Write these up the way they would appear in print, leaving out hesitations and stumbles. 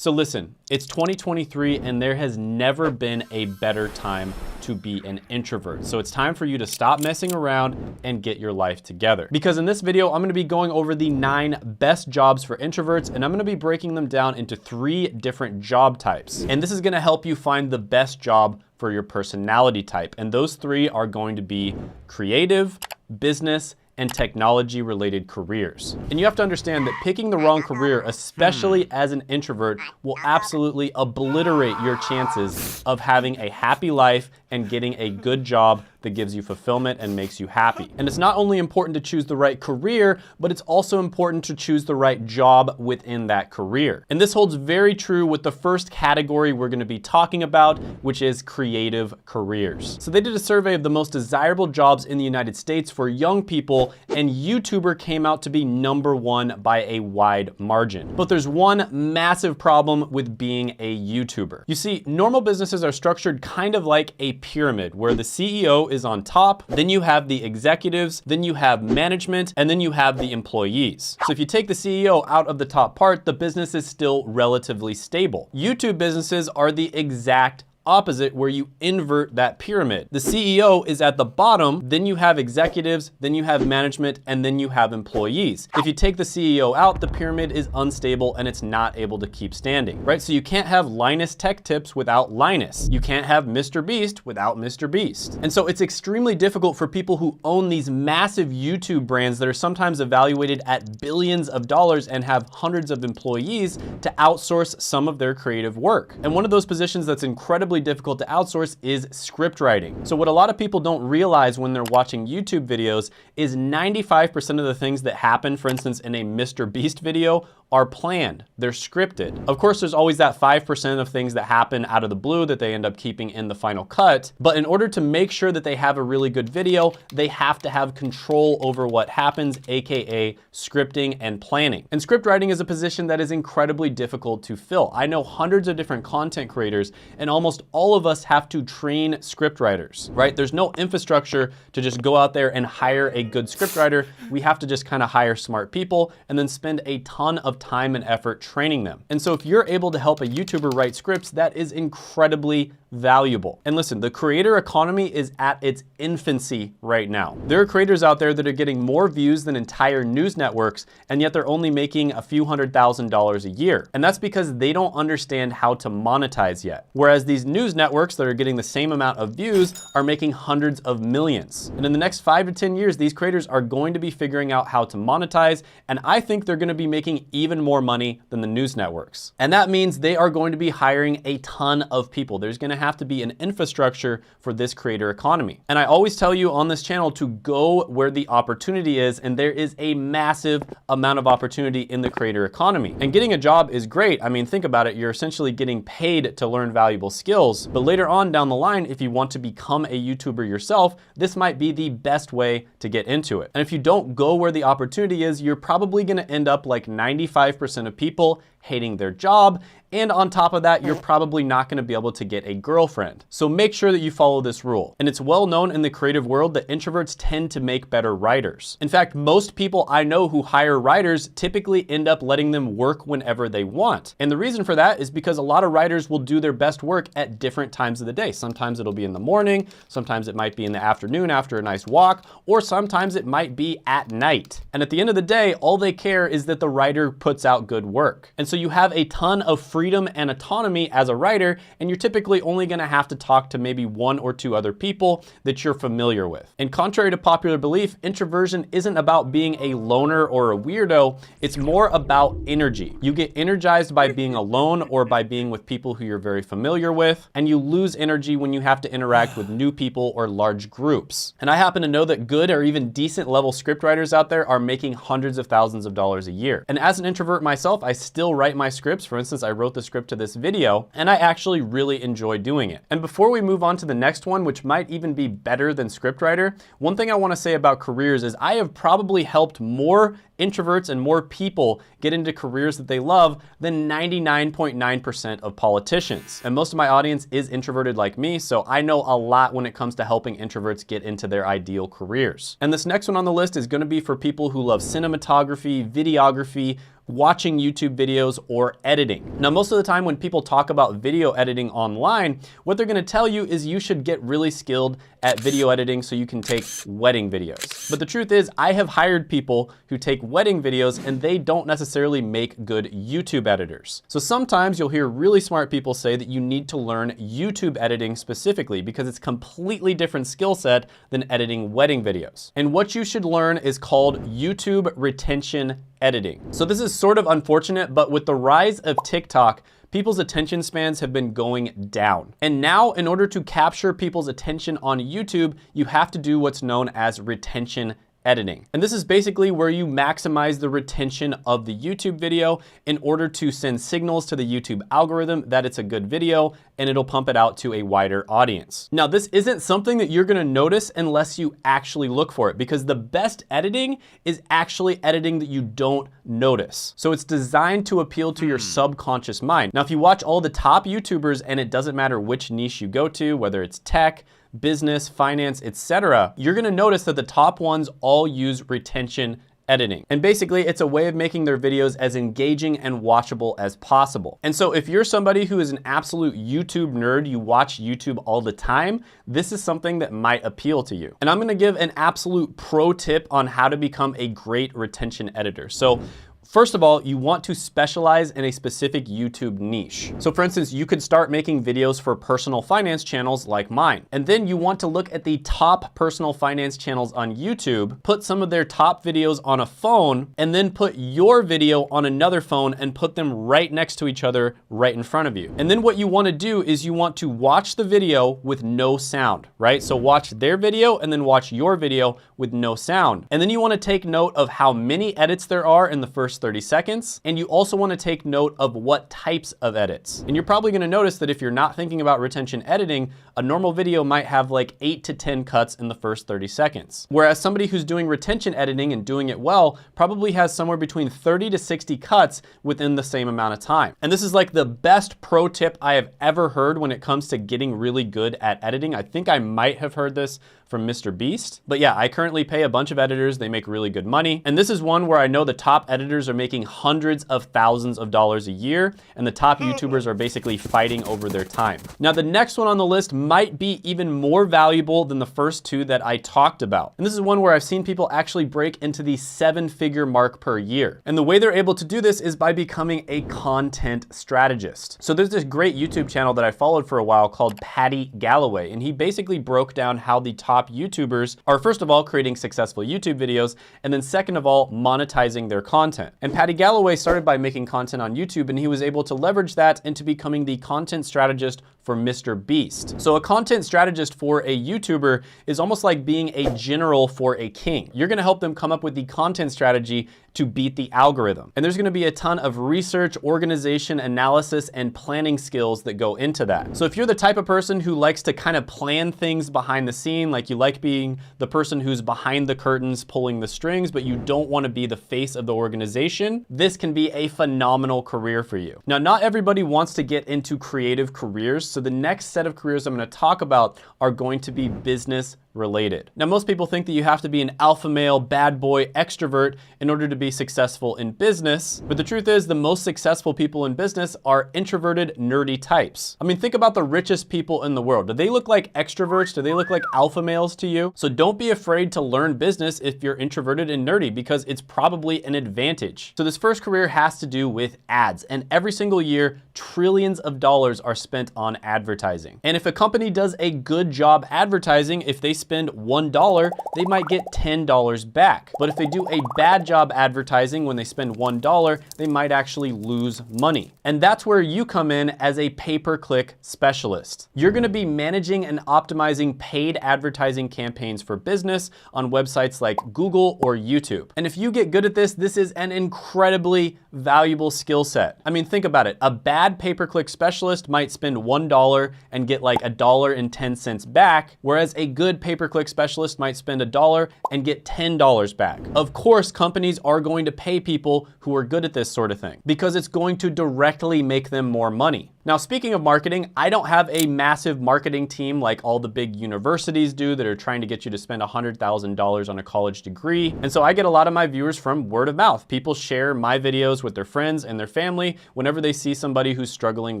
So listen, it's 2023 and there has never been a better time to be an introvert. So it's time for you to stop messing around and get your life together. Because in this video, I'm gonna be going over the 9 best jobs for introverts, and I'm gonna be breaking them down into 3 different job types. And this is gonna help you find the best job for your personality type. And those 3 are going to be creative, business, and technology related careers. And you have to understand that picking the wrong career, especially as an introvert, will absolutely obliterate your chances of having a happy life and getting a good job that gives you fulfillment and makes you happy. And it's not only important to choose the right career, but it's also important to choose the right job within that career. And this holds very true with the first category we're gonna be talking about, which is creative careers. So they did a survey of the most desirable jobs in the United States for young people, and YouTuber came out to be #1 by a wide margin. But there's one massive problem with being a YouTuber. You see, normal businesses are structured kind of like a pyramid, where the CEO is on top, then you have the executives, then you have management, and then you have the employees. So if you take the CEO out of the top part, the business is still relatively stable. YouTube businesses are the exact opposite, where you invert that pyramid. The CEO is at the bottom, then you have executives, then you have management, and then you have employees. If you take the CEO out, the pyramid is unstable and it's not able to keep standing, right? So you can't have Linus Tech Tips without Linus. You can't have Mr. Beast without Mr. Beast. And so it's extremely difficult for people who own these massive YouTube brands that are sometimes evaluated at billions of dollars and have hundreds of employees to outsource some of their creative work. And one of those positions that's incredibly difficult to outsource is script writing. So what a lot of people don't realize when they're watching YouTube videos is 95% of the things that happen, for instance, in a Mr. Beast video, are planned. They're scripted. Of course, there's always that 5% of things that happen out of the blue that they end up keeping in the final cut. But in order to make sure that they have a really good video, they have to have control over what happens, AKA scripting and planning. And script writing is a position that is incredibly difficult to fill. I know hundreds of different content creators, and almost all of us have to train script writers, right? There's no infrastructure to just go out there and hire a good script writer. We have to just kind of hire smart people and then spend a ton of time and effort training them. And so if you're able to help a YouTuber write scripts, that is incredibly valuable. And listen, the creator economy is at its infancy right now. There are creators out there that are getting more views than entire news networks, and yet they're only making a few $100,000 a year. And that's because they don't understand how to monetize yet. Whereas these news networks that are getting the same amount of views are making hundreds of millions. And in the next 5 to 10 years, these creators are going to be figuring out how to monetize, and I think they're gonna be making even more money than the news networks. And that means they are going to be hiring a ton of people. There's gonna have to be an infrastructure for this creator economy. And I always tell you on this channel to go where the opportunity is, and there is a massive amount of opportunity in the creator economy. And getting a job is great. I mean, think about it. You're essentially getting paid to learn valuable skills, but later on down the line, if you want to become a YouTuber yourself, this might be the best way to get into it. And if you don't go where the opportunity is, you're probably gonna end up like 95% of people hating their job. And on top of that, you're probably not gonna be able to get a girlfriend. So make sure that you follow this rule. And it's well known in the creative world that introverts tend to make better writers. In fact, most people I know who hire writers typically end up letting them work whenever they want. And the reason for that is because a lot of writers will do their best work at different times of the day. Sometimes it'll be in the morning, sometimes it might be in the afternoon after a nice walk, or sometimes it might be at night. And at the end of the day, all they care is that the writer puts out good work. And so you have a ton of freedom and autonomy as a writer, and you're typically only gonna have to talk to maybe 1 or 2 other people that you're familiar with. And contrary to popular belief, introversion isn't about being a loner or a weirdo, it's more about energy. You get energized by being alone or by being with people who you're very familiar with, and you lose energy when you have to interact with new people or large groups. And I happen to know that good or even decent level scriptwriters out there are making hundreds of thousands of dollars a year. And as an introvert myself, I still write my scripts. For instance, I wrote the script to this video, and I actually really enjoy doing it. And before we move on to the next one, which might even be better than scriptwriter, one thing I want to say about careers is I have probably helped more introverts and more people get into careers that they love than 99.9% of politicians. And most of my audience is introverted like me, so I know a lot when it comes to helping introverts get into their ideal careers. And this next one on the list is going to be for people who love cinematography, videography, watching YouTube videos, or editing. Now, most of the time when people talk about video editing online, what they're gonna tell you is you should get really skilled at video editing so you can take wedding videos. But the truth is, I have hired people who take wedding videos and they don't necessarily make good YouTube editors. So sometimes you'll hear really smart people say that you need to learn YouTube editing specifically because it's a completely different skill set than editing wedding videos. And what you should learn is called YouTube retention editing. So this is sort of unfortunate, but with the rise of TikTok, people's attention spans have been going down. And now, in order to capture people's attention on YouTube, you have to do what's known as retention editing. And this is basically where you maximize the retention of the YouTube video in order to send signals to the YouTube algorithm that it's a good video and it'll pump it out to a wider audience. Now, this isn't something that you're gonna notice unless you actually look for it, because the best editing is actually editing that you don't notice. So it's designed to appeal to your subconscious mind. Now, if you watch all the top YouTubers, and it doesn't matter which niche you go to, whether it's tech, business, finance, etc., you're gonna notice that the top ones all use retention editing. And basically, it's a way of making their videos as engaging and watchable as possible. And so if you're somebody who is an absolute YouTube nerd, you watch YouTube all the time, this is something that might appeal to you. And I'm gonna give an absolute pro tip on how to become a great retention editor. So first of all, you want to specialize in a specific YouTube niche. So for instance, you could start making videos for personal finance channels like mine. And then you want to look at the top personal finance channels on YouTube, put some of their top videos on a phone, and then put your video on another phone and put them right next to each other right in front of you. And then what you want to do is you want to watch the video with no sound, right? So watch their video and then watch your video with no sound. And then you want to take note of how many edits there are in the first 30 seconds. And you also want to take note of what types of edits. And you're probably going to notice that if you're not thinking about retention editing, a normal video might have like 8 to 10 cuts in the first 30 seconds. Whereas somebody who's doing retention editing and doing it well probably has somewhere between 30 to 60 cuts within the same amount of time. And this is like the best pro tip I have ever heard when it comes to getting really good at editing. I think I might have heard this from Mr. Beast. But yeah, I currently pay a bunch of editors. They make really good money. And this is one where I know the top editors are making hundreds of thousands of dollars a year, and the top YouTubers are basically fighting over their time. Now, the next one on the list might be even more valuable than the first two that I talked about. And this is one where I've seen people actually break into the 7-figure mark per year. And the way they're able to do this is by becoming a content strategist. So there's this great YouTube channel that I followed for a while called Paddy Galloway, and he basically broke down how the top YouTubers are, first of all, creating successful YouTube videos, and then second of all, monetizing their content. And Paddy Galloway started by making content on YouTube, and he was able to leverage that into becoming the content strategist for Mr. Beast. So a content strategist for a YouTuber is almost like being a general for a king. You're gonna help them come up with the content strategy to beat the algorithm. And there's gonna be a ton of research, organization, analysis, and planning skills that go into that. So if you're the type of person who likes to kind of plan things behind the scene, like you like being the person who's behind the curtains pulling the strings, but you don't wanna be the face of the organization, this can be a phenomenal career for you. Now, not everybody wants to get into creative careers, so the next set of careers I'm gonna talk about are going to be business related. Now, most people think that you have to be an alpha male, bad boy, extrovert in order to be successful in business. But the truth is, the most successful people in business are introverted, nerdy types. I mean, think about the richest people in the world. Do they look like extroverts? Do they look like alpha males to you? So don't be afraid to learn business if you're introverted and nerdy, because it's probably an advantage. So this first career has to do with ads. And every single year, trillions of dollars are spent on advertising. And if a company does a good job advertising, if they spend $1, they might get $10 back. But if they do a bad job advertising when they spend $1, they might actually lose money. And that's where you come in as a pay-per-click specialist. You're gonna be managing and optimizing paid advertising campaigns for business on websites like Google or YouTube. And if you get good at this, this is an incredibly valuable skill set. I mean, think about it. A bad pay-per-click specialist might spend $1 and get like $1.10 back, whereas a good pay-per-click specialist might spend $1 and get $10 back. Of course, companies are going to pay people who are good at this sort of thing because it's going to directly make them more money. Now, speaking of marketing, I don't have a massive marketing team like all the big universities do that are trying to get you to spend $100,000 on a college degree. And so I get a lot of my viewers from word of mouth. People share my videos with their friends and their family whenever they see somebody who's struggling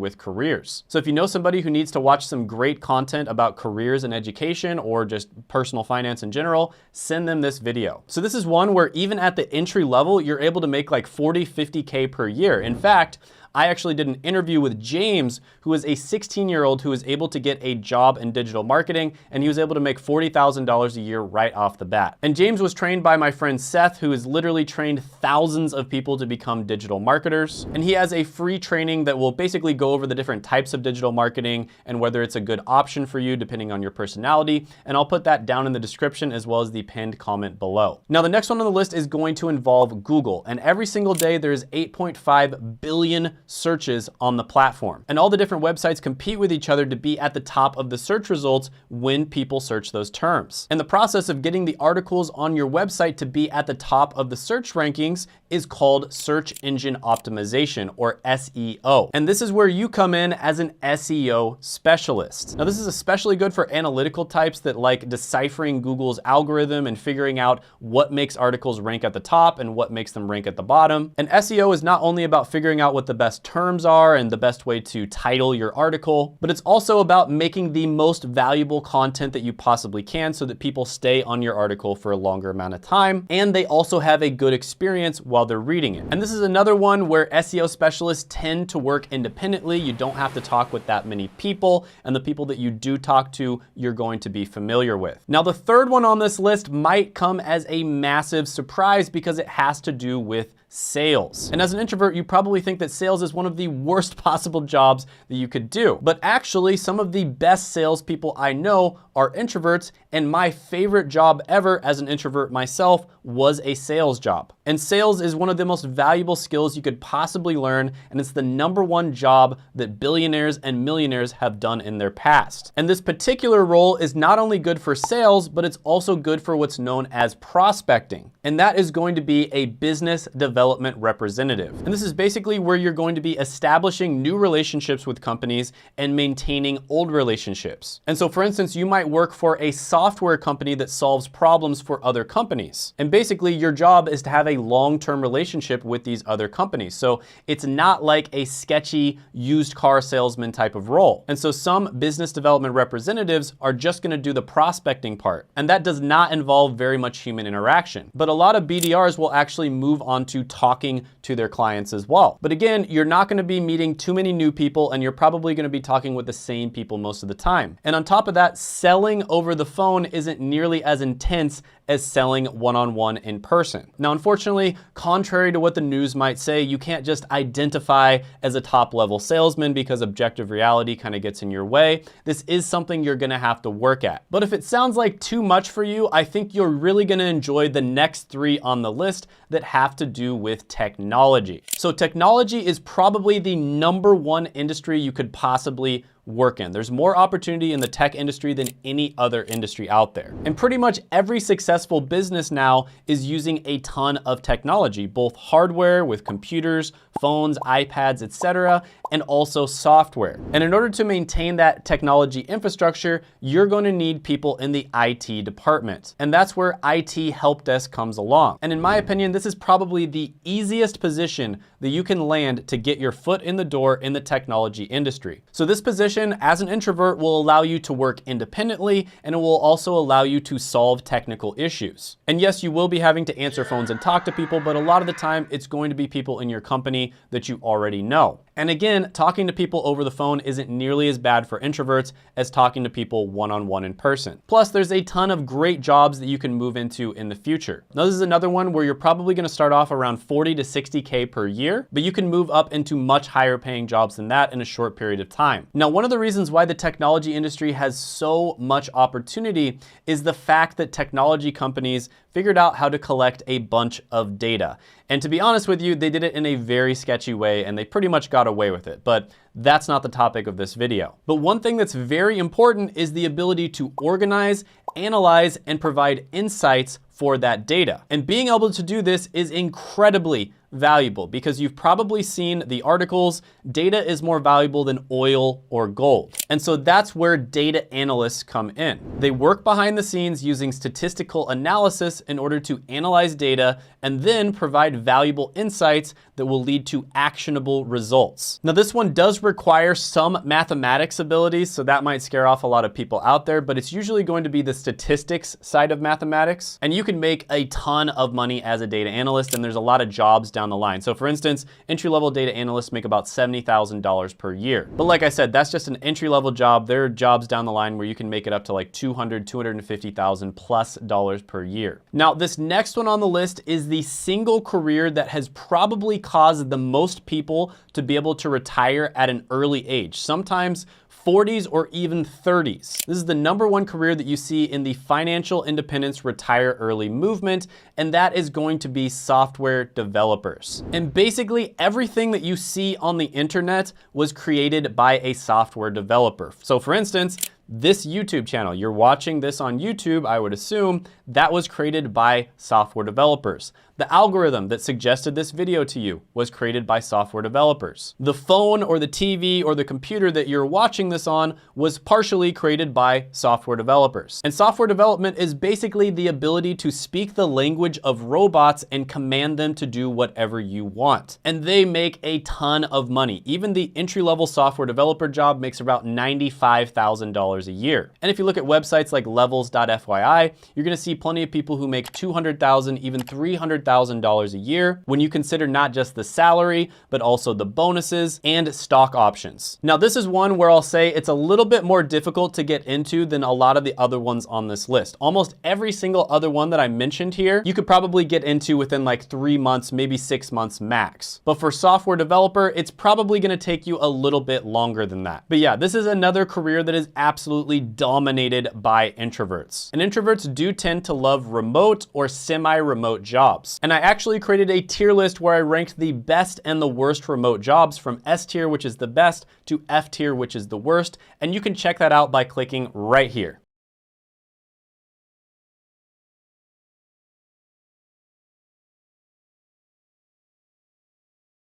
with careers. So if you know somebody who needs to watch some great content about careers and education or just personal finance in general, send them this video. So this is one where even at the entry level, you're able to make like 40, 50K per year. In fact, I actually did an interview with James, who is a 16-year-old who was able to get a job in digital marketing, and he was able to make $40,000 a year right off the bat. And James was trained by my friend Seth, who has literally trained thousands of people to become digital marketers. And he has a free training that will basically go over the different types of digital marketing and whether it's a good option for you depending on your personality. And I'll put that down in the description as well as the pinned comment below. Now, the next one on the list is going to involve Google. And every single day, there's 8.5 billion searches on the platform. And all the different websites compete with each other to be at the top of the search results when people search those terms. And the process of getting the articles on your website to be at the top of the search rankings is called search engine optimization, or SEO. And this is where you come in as an SEO specialist. Now, this is especially good for analytical types that like deciphering Google's algorithm and figuring out what makes articles rank at the top and what makes them rank at the bottom. And SEO is not only about figuring out what the best terms are and the best way to title your article, but it's also about making the most valuable content that you possibly can so that people stay on your article for a longer amount of time, and they also have a good experience while they're reading it. And this is another one where SEO specialists tend to work independently. You don't have to talk with that many people, and the people that you do talk to, you're going to be familiar with. Now, the third one on this list might come as a massive surprise because it has to do with sales. And as an introvert, you probably think that sales is one of the worst possible jobs that you could do. But actually, some of the best salespeople I know are introverts, and my favorite job ever as an introvert myself was a sales job. And sales is one of the most valuable skills you could possibly learn, and it's the #1 job that billionaires and millionaires have done in their past. And this particular role is not only good for sales, but it's also good for what's known as prospecting. And that is going to be a business development representative. And this is basically where you're going to be establishing new relationships with companies and maintaining old relationships. And so, for instance, you might work for a software company that solves problems for other companies. And basically, your job is to have a long-term relationship with these other companies. So it's not like a sketchy used car salesman type of role. And so some business development representatives are just going to do the prospecting part. And that does not involve very much human interaction. But a lot of BDRs will actually move on to talking to their clients as well. But again, you're not going to be meeting too many new people, and you're probably going to be talking with the same people most of the time. And on top of that, selling over the phone isn't nearly as intense as selling one-on-one in person. Now, unfortunately, contrary to what the news might say, you can't just identify as a top-level salesman because objective reality kind of gets in your way. This is something you're gonna have to work at. But if it sounds like too much for you, I think you're really gonna enjoy the next 3 on the list that have to do with technology. So technology is probably the #1 industry you could possibly work in. There's more opportunity in the tech industry than any other industry out there. And pretty much every successful business now is using a ton of technology, both hardware with computers, phones, iPads, etc., and also software. And in order to maintain that technology infrastructure, you're going to need people in the IT department. And that's where IT help desk comes along. And in my opinion, this is probably the easiest position that you can land to get your foot in the door in the technology industry. So this position as an introvert will allow you to work independently, and it will also allow you to solve technical issues. And yes, you will be having to answer phones and talk to people, but a lot of the time it's going to be people in your company that you already know. And again, talking to people over the phone isn't nearly as bad for introverts as talking to people one-on-one in person. Plus, there's a ton of great jobs that you can move into in the future. Now, this is another one where you're probably gonna start off around 40 to 60K per year, but you can move up into much higher paying jobs than that in a short period of time. Now, one of the reasons why the technology industry has so much opportunity is the fact that technology companies figured out how to collect a bunch of data. And to be honest with you, they did it in a very sketchy way, and they pretty much got away with it. But that's not the topic of this video. But one thing that's very important is the ability to organize, analyze, and provide insights for that data. And being able to do this is incredibly valuable because you've probably seen the articles, data is more valuable than oil or gold. And so that's where data analysts come in. They work behind the scenes using statistical analysis in order to analyze data and then provide valuable insights that will lead to actionable results. Now, this one does require some mathematics abilities, so that might scare off a lot of people out there, but it's usually going to be the statistics side of mathematics. And you can make a ton of money as a data analyst, and there's a lot of jobs down the line. So for instance, entry-level data analysts make about $70,000 per year. But like I said, that's just an entry-level job. There are jobs down the line where you can make it up to like $250,000 plus per year. Now, this next one on the list is the single career that has probably caused the most people to be able to retire at an early age, sometimes 40s or even 30s. This is the #1 career that you see in the financial independence retire early movement, and that is going to be software developers. And basically everything that you see on the internet was created by a software developer. So for instance, this YouTube channel, you're watching this on YouTube, I would assume that was created by software developers. The algorithm that suggested this video to you was created by software developers. The phone or the TV or the computer that you're watching this on was partially created by software developers. And software development is basically the ability to speak the language of robots and command them to do whatever you want. And they make a ton of money. Even the entry-level software developer job makes about $95,000 a year. And if you look at websites like levels.fyi, you're gonna see plenty of people who make $200,000, even $300,000 a year when you consider not just the salary, but also the bonuses and stock options. Now, this is one where I'll say it's a little bit more difficult to get into than a lot of the other ones on this list. Almost every single other one that I mentioned here, you could probably get into within like 3 months, maybe 6 months max. But for software developer, it's probably gonna take you a little bit longer than that. But yeah, this is another career that is absolutely dominated by introverts. And introverts do tend to love remote or semi-remote jobs. And I actually created a tier list where I ranked the best and the worst remote jobs from S tier, which is the best, to F tier, which is the worst. And you can check that out by clicking right here.